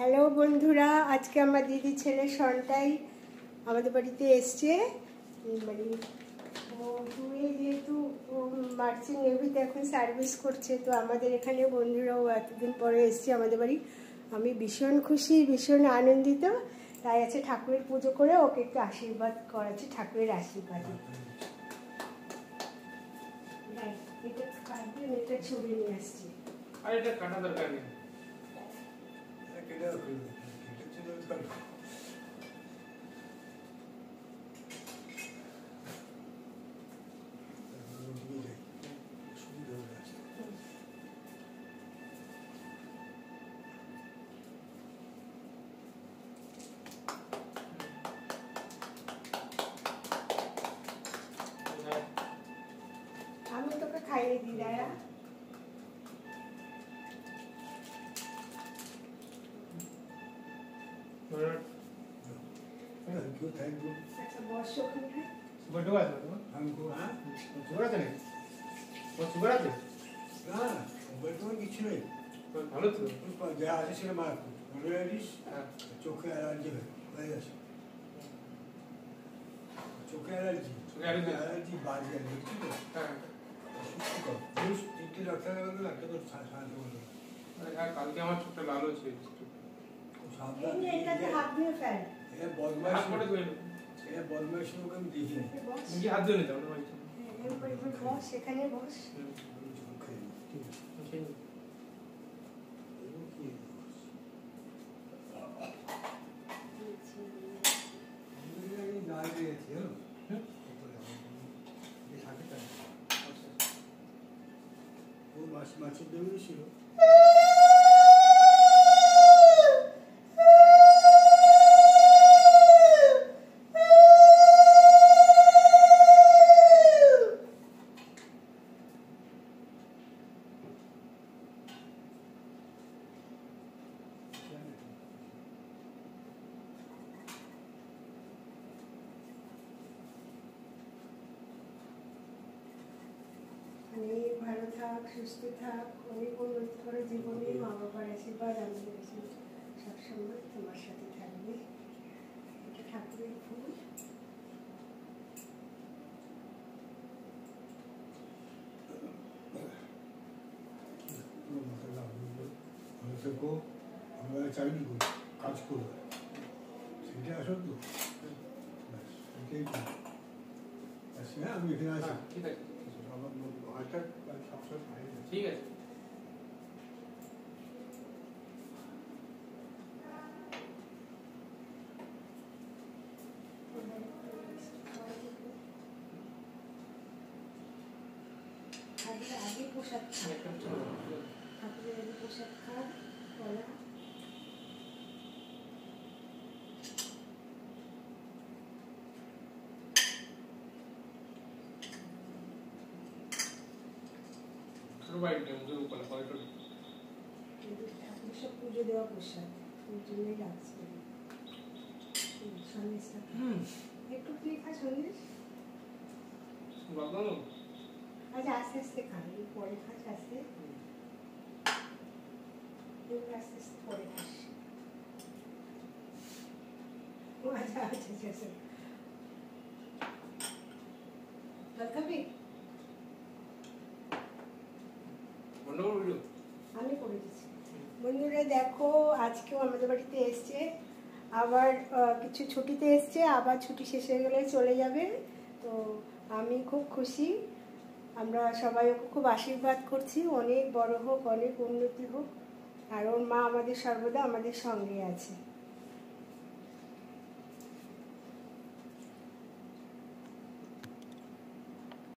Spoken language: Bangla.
হ্যালো বন্ধুরা, আজকে আমার দিদি ছেলে সন্তাই আমাদের বাড়িতে এসছে। মানে যেহেতু মার্চেন্ট নেভিতে এখন সার্ভিস করছে, তো আমাদের এখানে বন্ধুরাও এতদিন পরে এসছে আমাদের বাড়ি। আমি ভীষণ খুশি, ভীষণ আনন্দিত। তাই আছে ঠাকুরের পুজো করে ওকে একটু আশীর্বাদ করাচ্ছি, ঠাকুরের আশীর্বাদে। এটা ছবি নিয়ে আসছি। আর এটা কাটা দরকার নেই। আমি তোকে খাইয়ে দিই দাঁড়া। Thank you. আচ্ছা বস ওখানে। বড় আছে তো? हमको हाँ সুগার আছে নাকি? ও সুগার আছে? ना बटवा কিছু নেই ভালো তো? যা আছে সেটা মার মনে রাখিস হ্যাঁ। চোখে অ্যালার্জি হয়ে গেছে চোখে অ্যালার্জি বাজে দেখছি তো হ্যাঁ। সুস্থ কর তিনটে ডাক্তার গেলে ডাক্তার সাহায্য করবে আর কালকে আমার চোখটা লাল হয়েছে। খুব সাবধান এটাতে হাত দিয়ে ফেল। এ বদমাইশ হাত পড়ে গেল। এ বদমাইশ লোক আমি দেখি না বস। তুমি কি হাত দিয়ে নিতে হবে? এরপর বস, এখানে বস। মাছের দেবে ছিল অনেক ভালো থাক, সুস্থ থাক, অনেক উন্নতি করে জীবনে। মা বাবার আশীর্বাদ আমাদের সবসময় তোমার সাথে থাকবে। এটা ঠাকুরের ফুল। আমরা চাকরি করি, কাজ করবো, সেটা আসল তো সেটাই হ্যাঁ আমি এখানে আছি ঠিক আছে আমার হাজার সবসময় পাই না ঠিক আছে। আগে পোশাক খা, ঠাকুরের আগে পোশাক খা, বলা। ঠাকুর সব পুজো দেওয়া পোশাক, ওই জন্যই লাগছে। সন্দেশটা একটু কি খা সন্দেশ? আচ্ছা আস্তে আস্তে খা, পরে খাস আস্তে আস্তে আস্তে পরে খাস। ও আচ্ছা আচ্ছা আচ্ছা জল খাবি? আমি করে দিচ্ছি। বন্ধুরা দেখো, আজকেও আমাদের বাড়িতে এসছে, আবার কিছু ছুটিতে এসছে, আবার ছুটি শেষ হয়ে গেলে চলে যাবে। তো আমি খুব খুশি, আমরা সবাই ওকে খুব আশীর্বাদ করছি, অনেক বড় হোক, অনেক উন্নতি হোক, আর ওর মা আমাদের সর্বদা আমাদের সঙ্গে আছে।